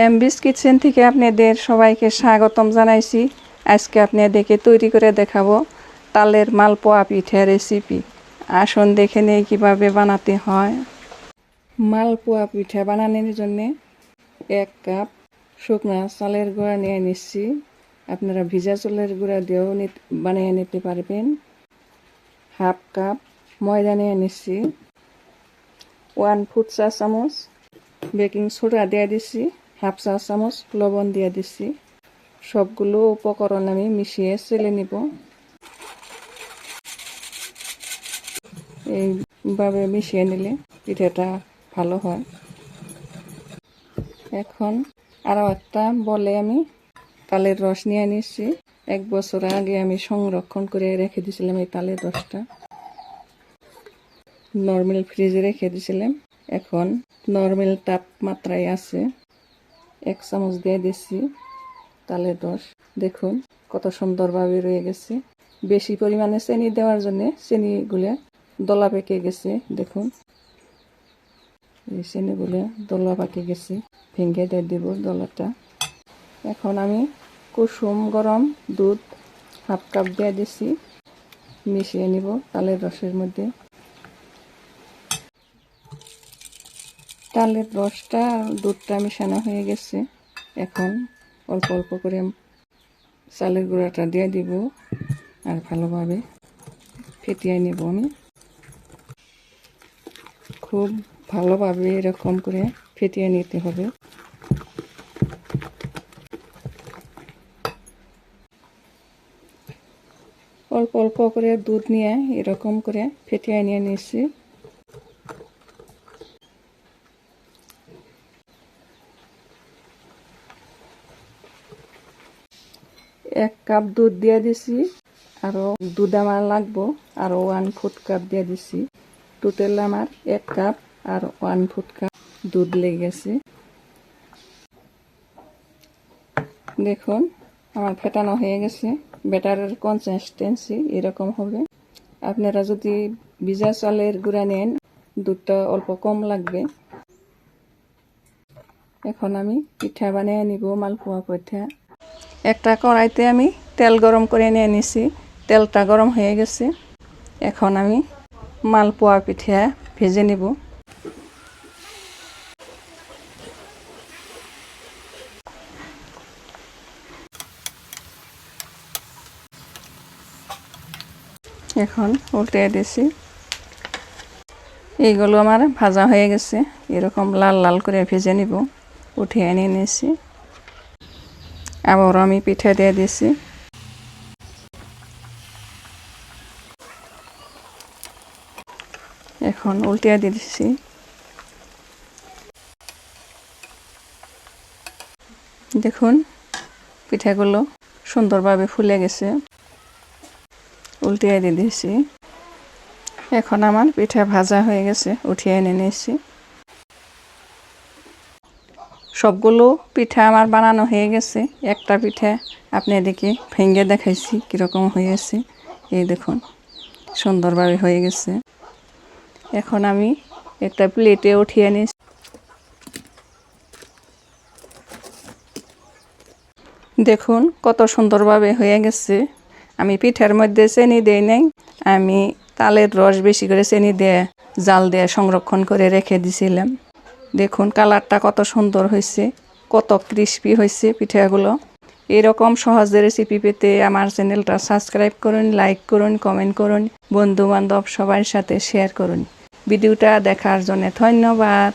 এমবিস kitchen থেকে আপনাদের সবাইকে স্বাগতম জানাইছি। আজকে আপনাদেরকে তৈরি করে দেখাবো তালের মালপোয়া পিঠা রেসিপি। আসুন দেখে নেই কীভাবে বানাতে হয়। মালপোয়া পিঠা বানানোর জন্য 1 কাপ শুকনা চালের গুঁড়া নিয়ে নিচ্ছি। আপনারা ভিজা চালের গুঁড়া দিয়েও বানিয়ে নিতে পারবেন। 1/2 কাপ ময়দা নিয়ে নিচ্ছি। 1 ফুট চা চামচ বেকিং সোডা দিয়ে দিচ্ছি। 1/2 চা চামচ লবণ দিয়ে দিচ্ছি। সবগুলো উপকরণ আমি মিশিয়ে চেলে নিব। এইভাবে মিশিয়ে নিলে পিঠাটা ভালো হয়। এখন আরও একটা বলে আমি তালের রস নিয়ে নিচ্ছি। 1 বছর আগে আমি সংরক্ষণ করে রেখে দিয়েছিলাম এই তালের রসটা। নর্মাল ফ্রিজে রেখে দিয়েছিলাম, এখন নর্মাল তাপমাত্রায় আছে। 1 চামচ দিয়ে দিচ্ছি তালের রস। দেখুন কত সুন্দরভাবে রয়ে গেছে। বেশি পরিমাণে চিনি দেওয়ার জন্য চিনিগুলো দলা পেকে গেছে। দেখুন এই চিনিগুলো দলা পেকে গেছে, ভেঙে দিয়ে দেব দলাটা। এখন আমি কুসুম গরম দুধ 1/2 কাপ দিয়ে দিচ্ছি। মিশিয়ে নিব তালের রসের মধ্যে। তালের রসটা দুধটা মিশানো হয়ে গেছে। এখন অল্প অল্প করে চালের গুঁড়াটা দিয়ে দিব আর ভালোভাবে ফেটিয়ে নেব আমি। খুব ভালোভাবে এরকম করে ফেটিয়ে নিতে হবে। অল্প অল্প করে দুধ নিয়ে এরকম করে ফেটিয়ে নিয়ে নিচ্ছি। এক কাপ দুধ দিয়ে দিছি। আরও দুধ আমার লাগবো, আরও 1 ফুট কাপ দিয়ে দিছি। টোটাল আমার 1 কাপ আর 1 ফুট কাপ দুধ লেগে গেছে। দেখুন আমার ফেটানো হয়ে গেছে। ব্যাটারের কনসিস্টেন্সি এরকম হবে। আপনারা যদি ভিজা চালের গুঁড়া নেন দুধটা অল্প কম লাগবে। এখন আমি পিঠা বানিয়ে নিব, মালপোয়া পিঠা। একটা কড়াইতে আমি তেল গরম করে নিয়ে নিছি। তেলটা গরম হয়ে গেছে। এখন আমি মালপোয়া পিঠা ভেজে নিব। এখন উল্টে দিছি। এইগুলো আমার ভাজা হয়ে গেছে। এরকম লাল লাল করে ভেজে নিব। উঠিয়ে নিয়ে নিয়েছি। আবার আমি পিঠা দিয়ে দিছি। এখন উল্টিয়ে দিচ্ছি। দেখুন পিঠাগুলো সুন্দরভাবে ফুলে গেছে। উল্টিয়ে দিয়ে দিয়েছি। এখন আমার পিঠা ভাজা হয়ে গেছে, উঠিয়ে এনে নিয়েছি। সবগুলো পিঠা আমার বানানো হয়ে গেছে। একটা পিঠা আপনাদেরকে ভেঙে দেখাইছি কীরকম হয়েছে। এই দেখুন সুন্দরভাবে হয়ে গেছে। এখন আমি একটা প্লেটে উঠিয়ে নিয়েছি। দেখুন কত সুন্দরভাবে হয়ে গেছে। আমি পিঠার মধ্যে চিনি দেই নাই, আমি তালের রস বেশি করে চিনি দিয়ে জাল দিয়ে সংরক্ষণ করে রেখে দিয়েছিলাম। দেখুন কালারটা কত সুন্দর হয়েছে, কত ক্রিস্পি হয়েছে পিঠাগুলো। এরকম সহজ রেসিপি পেতে আমার চ্যানেলটা সাবস্ক্রাইব করুন, লাইক করুন, কমেন্ট করুন, বন্ধু বান্ধব সবার সাথে শেয়ার করুন। ভিডিওটা দেখার জন্য ধন্যবাদ।